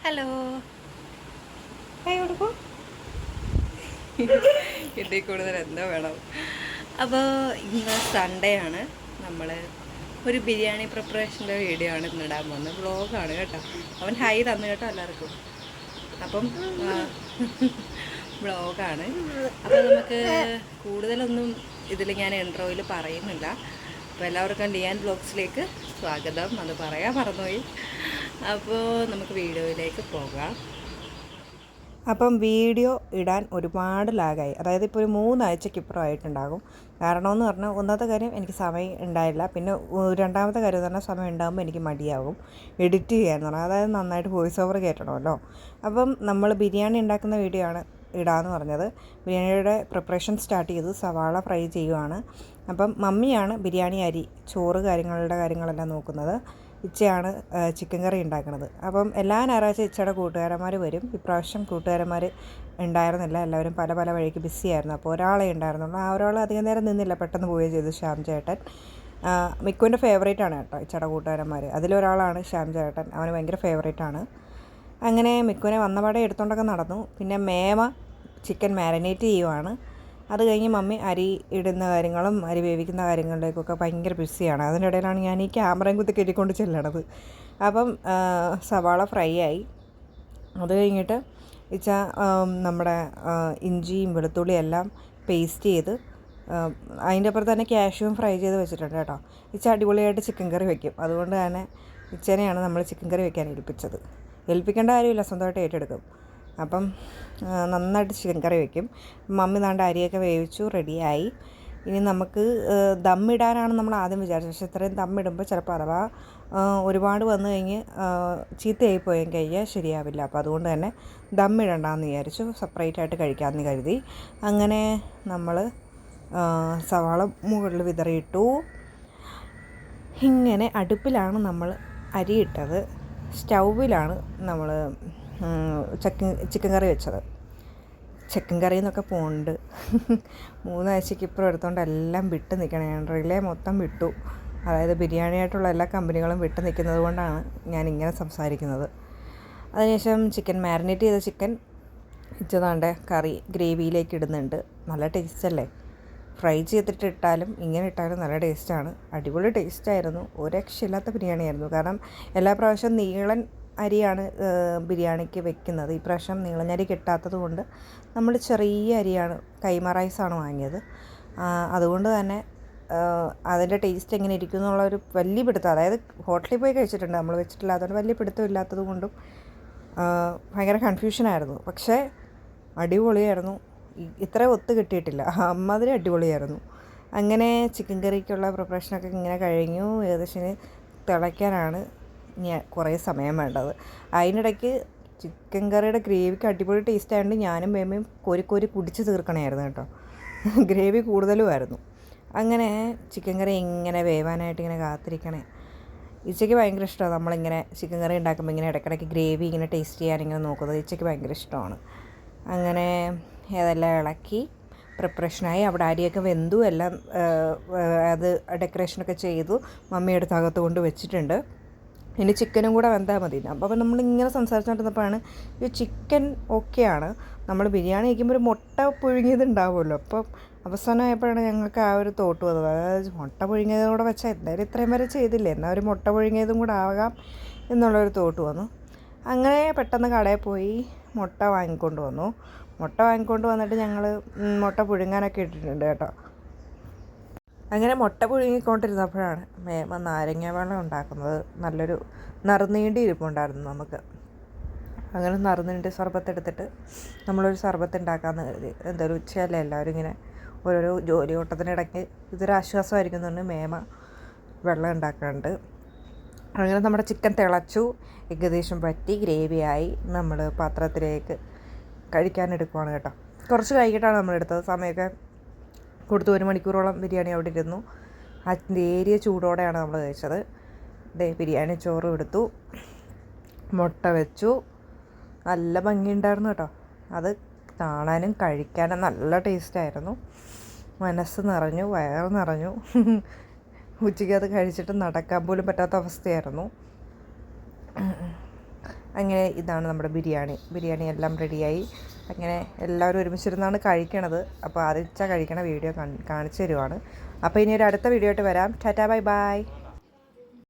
Hello, hi കൊടുക്കൂ. ഇതിൽ കൂടുതൽ എന്തോ വേണം. അപ്പോൾ ഇന്ന് സൺഡേ ആണ്. നമ്മൾ ഒരു ബിരിയാണി പ്രിപ്പറേഷൻ്റെ വീഡിയോ ആണ് ഇന്ന് ഇടാൻ പോകുന്നത്. വ്ളോഗാണ് കേട്ടോ. അവൻ ഹൈ തന്നു കേട്ടോ എല്ലാവർക്കും. അപ്പം വ്ളോഗാണ്. അപ്പോൾ നമുക്ക് കൂടുതലൊന്നും ഇതിൽ ഞാൻ ഇൻട്രോയിൽ പറയുന്നില്ല. അപ്പോൾ എല്ലാവർക്കും ലിയാൻ വ്ളോഗ്സിലേക്ക് സ്വാഗതം. അത് പറയാൻ മറന്നുപോയി. അപ്പോൾ നമുക്ക് വീഡിയോയിലേക്ക് പോകാം. അപ്പം വീഡിയോ ഇടാൻ ഒരുപാട് ലാഗായി. അതായത് ഇപ്പോൾ ഒരു 3 ആഴ്ചയ്ക്കിപ്പുറം ആയിട്ടുണ്ടാകും. കാരണമെന്ന് പറഞ്ഞാൽ ഒന്നാമത്തെ കാര്യം എനിക്ക് സമയം ഉണ്ടായില്ല. പിന്നെ രണ്ടാമത്തെ കാര്യം എന്ന് പറഞ്ഞാൽ സമയം ഉണ്ടാകുമ്പോൾ എനിക്ക് മടിയാകും എഡിറ്റ് ചെയ്യാമെന്ന് പറഞ്ഞാൽ. അതായത് നന്നായിട്ട് വോയിസ് ഓവർ കയറ്റണമല്ലോ. അപ്പം നമ്മൾ ബിരിയാണി ഉണ്ടാക്കുന്ന വീഡിയോ ആണ് ഇടാമെന്ന് പറഞ്ഞത്. ബിരിയാണിയുടെ പ്രിപ്പറേഷൻ സ്റ്റാർട്ട് ചെയ്തു. സവാള ഫ്രൈ ചെയ്യുവാണ്. അപ്പം മമ്മിയാണ് ബിരിയാണി അരി ചോറ് കാര്യങ്ങളെല്ലാം നോക്കുന്നത്. ഇച്ചയാണ് ചിക്കൻ കറി ഉണ്ടാക്കുന്നത്. അപ്പം എല്ലാ ഞായറാഴ്ച ഇച്ചയുടെ കൂട്ടുകാരന്മാർ വരും. ഇപ്രാവശ്യം കൂട്ടുകാരന്മാർ ഉണ്ടായിരുന്നില്ല. എല്ലാവരും പല പല വഴിക്ക് ബിസിയായിരുന്നു. അപ്പോൾ ഒരാളെ ഉണ്ടായിരുന്നുള്ളൂ. ആ ഒരാൾ അധികം നേരം നിന്നില്ല, പെട്ടെന്ന് പോവുകയും ചെയ്തു. ശ്യാം ചേട്ടൻ മിക്കുവിൻ്റെ ഫേവറേറ്റ് ആണ് കേട്ടോ ഇച്ചയുടെ കൂട്ടുകാരന്മാർ. അതിലൊരാളാണ് ശ്യാം ചേട്ടൻ. അവന് ഭയങ്കര ഫേവറേറ്റ് ആണ്. അങ്ങനെ മിക്കുവിനെ വന്നപാടെ എടുത്തുകൊണ്ടൊക്കെ നടന്നു. പിന്നെ മേമ ചിക്കൻ മാരിനേറ്റ് ചെയ്യുവാണ്. അത് കഴിഞ്ഞ് മമ്മി അരി ഇടുന്ന കാര്യങ്ങളും അരി വേവിക്കുന്ന കാര്യങ്ങളിലേക്കൊക്കെ ഭയങ്കര ബിസിയാണ്. അതിൻ്റെ ഇടയിലാണ് ഞാൻ ഈ ക്യാമറയും കുത്തി കെട്ടിക്കൊണ്ട് ചെല്ലണത്. അപ്പം സവാള ഫ്രൈ ആയി. അത് കഴിഞ്ഞിട്ട് ഇച്ച നമ്മുടെ ഇഞ്ചിയും വെളുത്തുള്ളിയും എല്ലാം പേസ്റ്റ് ചെയ്ത് അതിൻ്റെ അപ്പുറത്ത് തന്നെ കാഷ്യൂവും ഫ്രൈ ചെയ്ത് വെച്ചിട്ടുണ്ട് കേട്ടോ. ഇച്ച അടിപൊളിയായിട്ട് ചിക്കൻ കറി വയ്ക്കും. അതുകൊണ്ട് തന്നെ ഇച്ചനെയാണ് നമ്മൾ ചിക്കൻ കറി വയ്ക്കാൻ ഏൽപ്പിക്കേണ്ട കാര്യമില്ല, സ്വന്തമായിട്ട് ഏറ്റെടുക്കും. അപ്പം നന്നായിട്ട് ചിക്കൻ കറി വയ്ക്കും. മമ്മി നാണ്ട് അരിയൊക്കെ വേവിച്ചു റെഡിയായി. ഇനി നമുക്ക് ദമ്മിടാനാണ് നമ്മൾ ആദ്യം വിചാരിച്ചത്. പക്ഷേ ഇത്രയും ദമ്മിടുമ്പോൾ ചിലപ്പോൾ അഥവാ ഒരുപാട് വന്നു കഴിഞ്ഞ് ചീത്തയായി പോയാൽ കഴിഞ്ഞാൽ ശരിയാവില്ല. അപ്പോൾ അതുകൊണ്ട് തന്നെ ദമ്മിടണ്ടെന്ന് വിചാരിച്ചു, സെപ്പറേറ്റ് ആയിട്ട് കഴിക്കാമെന്ന് കരുതി. അങ്ങനെ നമ്മൾ സവാള മുകളിൽ വിതറിയിട്ടു. ഇങ്ങനെ അടുപ്പിലാണ് നമ്മൾ അരിയിട്ടത്. സ്റ്റൗവിലാണ് നമ്മൾ ചിക്കൻ കറി വെച്ചത്. ചിക്കൻ കറി എന്നൊക്കെ പോകുന്നുണ്ട്. 3 ആഴ്ചയ്ക്ക് ഇപ്പുറം എടുത്തുകൊണ്ട് എല്ലാം വിട്ട് നിൽക്കണേ. റിലേ മൊത്തം വിട്ടു. അതായത് ബിരിയാണിയായിട്ടുള്ള എല്ലാ കമ്പനികളും വിട്ട് നിൽക്കുന്നത് കൊണ്ടാണ് ഞാനിങ്ങനെ സംസാരിക്കുന്നത്. അതിനുശേഷം ചിക്കൻ മാരിനേറ്റ് ചെയ്ത ചിക്കൻ ഇച്ചതാണ്ട് കറി ഗ്രേവിയിലേക്ക് ഇടുന്നുണ്ട്. നല്ല ടേസ്റ്റല്ലേ. ഫ്രൈ ചെയ്തിട്ട് ഇട്ടാലും ഇങ്ങനെ ഇട്ടാലും നല്ല ടേസ്റ്റാണ്. അടിപൊളി ടേസ്റ്റായിരുന്നു. ഒരു രക്ഷയില്ലാത്ത ബിരിയാണിയായിരുന്നു. കാരണം എല്ലാ പ്രാവശ്യം നീളൻ അരിയാണ് ബിരിയാണിക്ക് വെക്കുന്നത്. ഈ പ്രാവശ്യം നീളഞ്ഞരി കിട്ടാത്തത് കൊണ്ട് നമ്മൾ ചെറിയ അരിയാണ്, കൈമ റൈസാണ് വാങ്ങിയത്. അതുകൊണ്ട് തന്നെ അതിൻ്റെ ടേസ്റ്റ് എങ്ങനെ ഇരിക്കും എന്നുള്ളൊരു വലിയ പിടുത്തം, അതായത് ഹോട്ടലിൽ പോയി കഴിച്ചിട്ടുണ്ട്, നമ്മൾ വെച്ചിട്ടില്ലാത്തതുകൊണ്ട് വലിയ പിടുത്തം ഇല്ലാത്തത് കൊണ്ടും ഭയങ്കര കൺഫ്യൂഷനായിരുന്നു. പക്ഷേ അടിപൊളിയായിരുന്നു. ഇത്ര ഒത്ത് കിട്ടിയിട്ടില്ല. അമ്മാതിരി അടിപൊളിയായിരുന്നു. അങ്ങനെ ചിക്കൻ കറിക്കുള്ള പ്രിപ്പറേഷനൊക്കെ ഇങ്ങനെ കഴിഞ്ഞു. ഏകദേശം തിളയ്ക്കാനാണ് കുറേ സമയം വേണ്ടത്. അതിനിടയ്ക്ക് ചിക്കൻ കറിയുടെ ഗ്രേവിക്ക് അടിപൊളി ടേസ്റ്റ് ആയതുകൊണ്ട് ഞാനും മേമയും കോരി കുടിച്ച് തീർക്കണമായിരുന്നു കേട്ടോ. ഗ്രേവി കൂടുതലുമായിരുന്നു. അങ്ങനെ ചിക്കൻ കറി ഇങ്ങനെ വേവാനായിട്ട് ഇങ്ങനെ കാത്തിരിക്കണേ. ഇച്ചയ്ക്ക് ഭയങ്കര ഇഷ്ടമാണ് നമ്മളിങ്ങനെ ചിക്കൻ കറി ഉണ്ടാക്കുമ്പോൾ ഇങ്ങനെ ഇടയ്ക്കിടയ്ക്ക് ഗ്രേവി ഇങ്ങനെ ടേസ്റ്റ് ചെയ്യാനിങ്ങനെ നോക്കുന്നത്. ഇച്ചയ്ക്ക് ഭയങ്കര ഇഷ്ടമാണ്. അങ്ങനെ അതെല്ലാം ഇളക്കി പ്രിപ്പറേഷനായി. അവിടെ അരിയൊക്കെ വെന്തു, എല്ലാം അത് ഡെക്കറേഷനൊക്കെ ചെയ്തു. മമ്മി എടുത്ത് അകത്ത് കൊണ്ട് വെച്ചിട്ടുണ്ട്. ഇനി ചിക്കനും കൂടെ വെന്താൽ മതി. അപ്പോൾ നമ്മളിങ്ങനെ സംസാരിച്ചുകൊണ്ടിരുന്നപ്പോഴാണ് ഈ ചിക്കൻ ഓക്കെയാണ്. നമ്മൾ ബിരിയാണി കഴിക്കുമ്പോൾ ഒരു മുട്ട പുഴുങ്ങിയത് ഉണ്ടാവുമല്ലോ. അപ്പം അവസാനമായപ്പോഴാണ് ഞങ്ങൾക്ക് ആ ഒരു തോട്ട് വന്നത്. അതായത് മുട്ട പുഴുങ്ങിയതും കൂടെ വെച്ചാൽ എന്തായാലും ഇത്രയും വരെ ചെയ്തില്ലേ, എന്നാൽ ഒരു മുട്ട പുഴുങ്ങിയതും കൂടെ ആകാം എന്നുള്ളൊരു തോട്ട് വന്നു. അങ്ങനെ പെട്ടെന്ന് കടയിൽ പോയി മുട്ട വാങ്ങിക്കൊണ്ട് വന്നു. മുട്ട വാങ്ങിക്കൊണ്ട് വന്നിട്ട് ഞങ്ങൾ മുട്ട പുഴുങ്ങാനൊക്കെ ഇട്ടിട്ടുണ്ട് കേട്ടോ. അങ്ങനെ മുട്ട പുഴുങ്ങിക്കൊണ്ടിരുന്നപ്പോഴാണ് മേമ നാരങ്ങ വെള്ളം ഉണ്ടാക്കുന്നത്. നല്ലൊരു നറുനീണ്ടി ഇരിപ്പുണ്ടായിരുന്നു നമുക്ക്. അങ്ങനെ നറുനീണ്ടി സർബത്ത് എടുത്തിട്ട് നമ്മളൊരു സർബത്ത് ഉണ്ടാക്കാമെന്ന് കരുതി. എന്തൊരു ഉച്ചയല്ലേ, എല്ലാവരും ഇങ്ങനെ ഓരോരോ ജോലി ഓട്ടത്തിനിടയ്ക്ക് ഇതൊരു ആശ്വാസമായിരിക്കുന്നുണ്ട് മേമ വെള്ളം ഉണ്ടാക്കാറുണ്ട്. അങ്ങനെ നമ്മുടെ ചിക്കൻ തിളച്ചു, ഏകദേശം വറ്റി ഗ്രേവിയായി. നമ്മൾ പാത്രത്തിലേക്ക് കഴിക്കാനെടുക്കുവാണ് കേട്ടോ. കുറച്ച് കഴിഞ്ഞിട്ടാണ് നമ്മളെടുത്തത്. സമയമൊക്കെ കൊടുത്തു. 1 മണിക്കൂറോളം ബിരിയാണി അവിടെ ഇരുന്നു. ആ നേരിയ ചൂടോടെയാണ് നമ്മൾ കഴിച്ചത്. ബിരിയാണി ചോറും എടുത്തു, മുട്ട വെച്ചു. നല്ല ഭംഗിയുണ്ടായിരുന്നു കേട്ടോ. അത് കാണാനും കഴിക്കാനും നല്ല ടേസ്റ്റായിരുന്നു. മനസ്സ് നിറഞ്ഞു, വയറ് നിറഞ്ഞു. ഉച്ചയ്ക്ക് അത് കഴിച്ചിട്ട് നടക്കാൻ പോലും പറ്റാത്ത അവസ്ഥയായിരുന്നു. അങ്ങനെ ഇതാണ് നമ്മുടെ ബിരിയാണി എല്ലാം റെഡിയായി. അങ്ങനെ എല്ലാവരും ഒരുമിച്ചിരുന്നാണ് കഴിക്കണത്. അപ്പോൾ ആദ്യം കഴിക്കണ വീഡിയോ കാണിച്ചു തരുവാണ്. അപ്പോൾ ഇനി ഒരു അടുത്ത വീഡിയോ ആയിട്ട് വരാം. Tata bye bye.